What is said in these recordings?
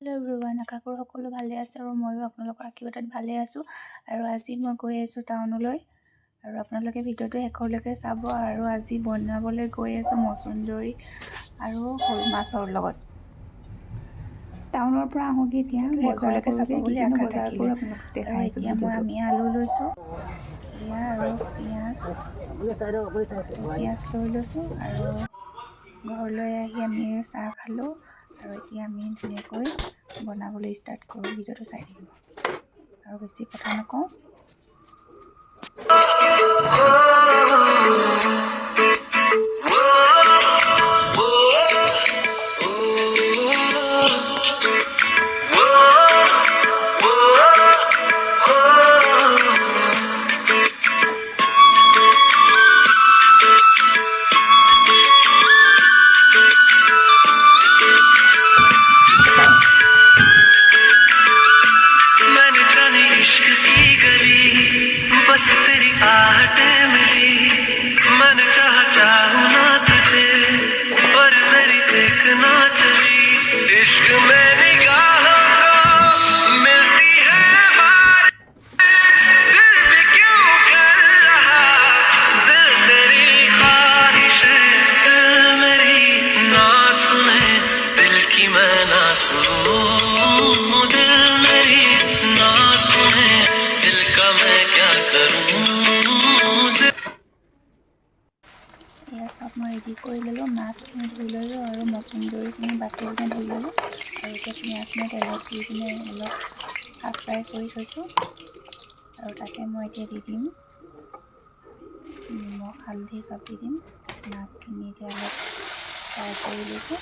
Hello' everyone, আশা কৰোঁ সকলো ভালে আছে আৰু ময়ো আপোনালোকৰ আশীৰ্বাদত ভালে আছোঁ। আৰু আজি মই গৈ আছোঁ টাউনলৈ আৰু আপোনালোকে ভিডিঅ'টো শেষলৈকে চাব। আৰু আজি বনাবলৈ গৈ আছোঁ মছনদৰী আৰু শ'ল মাছৰ লগত। টাউনৰ পৰা আহোঁতে এতিয়া শেষলৈকে চাব বুলি আশা থাকিলে। আৰু এতিয়া আমি আলু লৈছোঁ, এয়া আৰু পিঁয়াজ লৈ লৈছোঁ আৰু ঘৰলৈ আহি আমি চাহ খালোঁ। আৰু এতিয়া আমি ধুনীয়াকৈ বনাবলৈ ষ্টাৰ্ট কৰোঁ। ভিডিঅ'টো চাই থাকিব আৰু বেছি কথা নকওঁ। এয়া চব মই ৰেডি কৰি ল'লোঁ। মাছখিনি ধুই ল'লোঁ আৰু মছনদৰীখিনি বাছি কিনে ধুই ল'লোঁ। আৰু এতিয়া পিঁয়াজ মই তেলত দি কিনে অলপ হাফ ফ্ৰাই কৰি থৈছোঁ। আৰু তাতে মই এতিয়া দি দিম নিমখ, হালধি চব দি দিম। মাছখিনি এতিয়া অলপ ফ্ৰাই কৰি লৈছোঁ।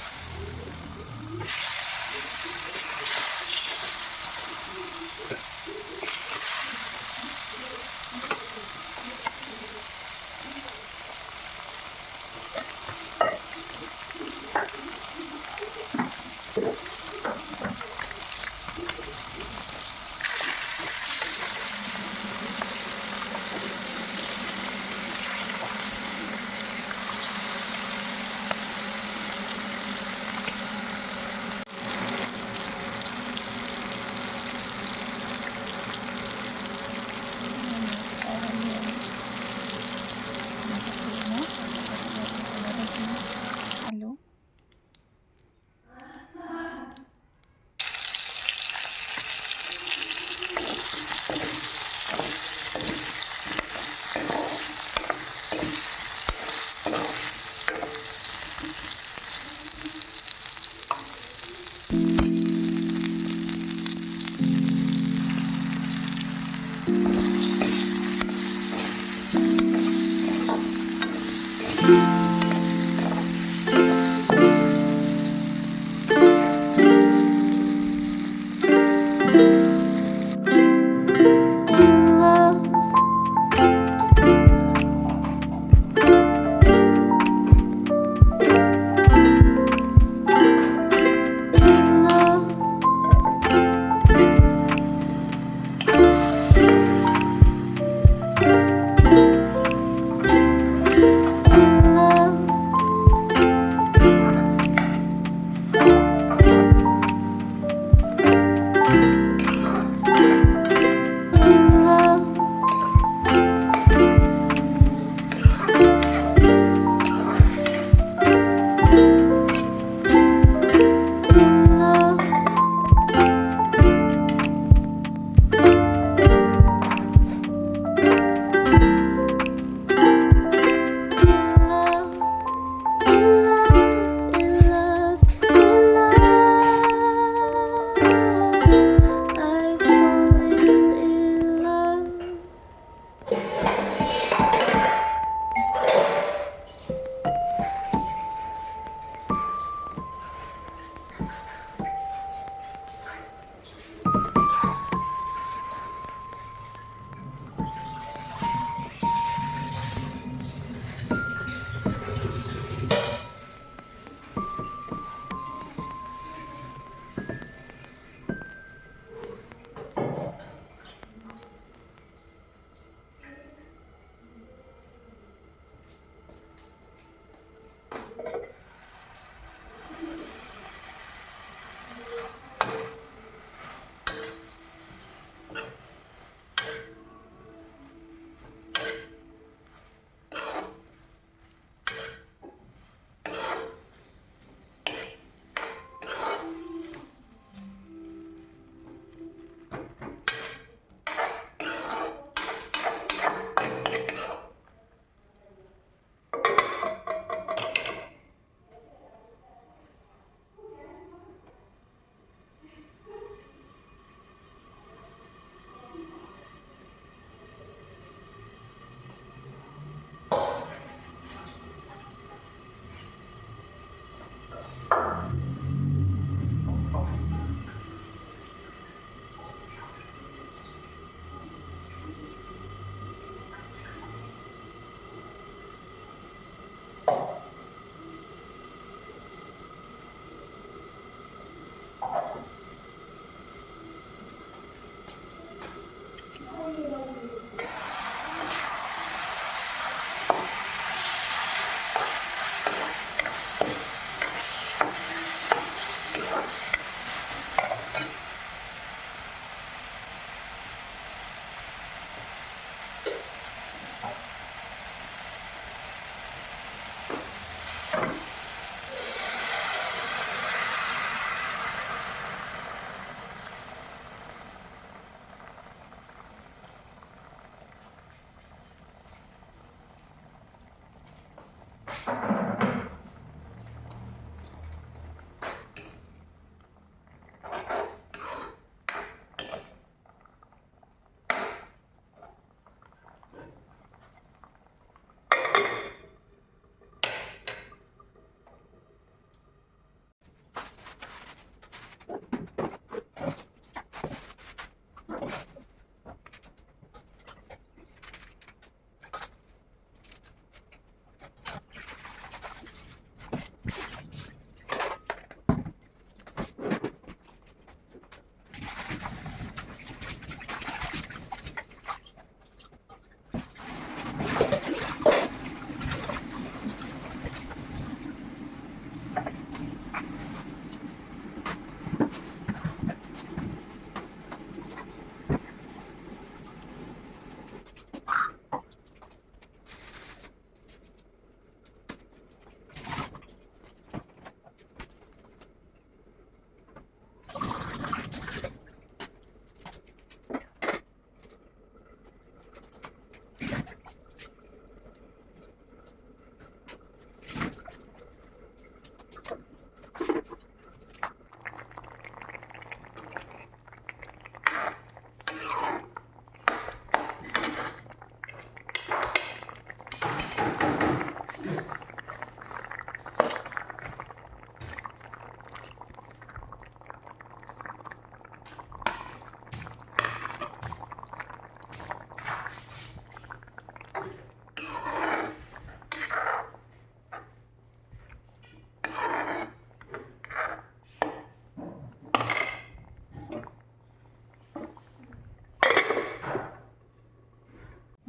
আলু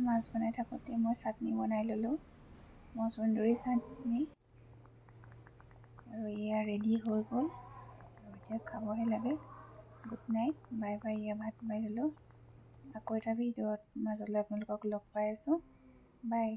মাছ বনাই থাকোঁতে মই চাটনি বনাই ল'লোঁ, মছন্দৰী চাটনি। আৰু এয়া ৰেডি হৈ গ'ল আৰু এতিয়া খাবহে লাগে। Good night, bye bye. এয়া ভাত বাঢ়ি ল'লোঁ। আকৌ এটা ভিডিঅ'ত মাজলৈ আপোনালোকক লগ পাই আছোঁ। বাই।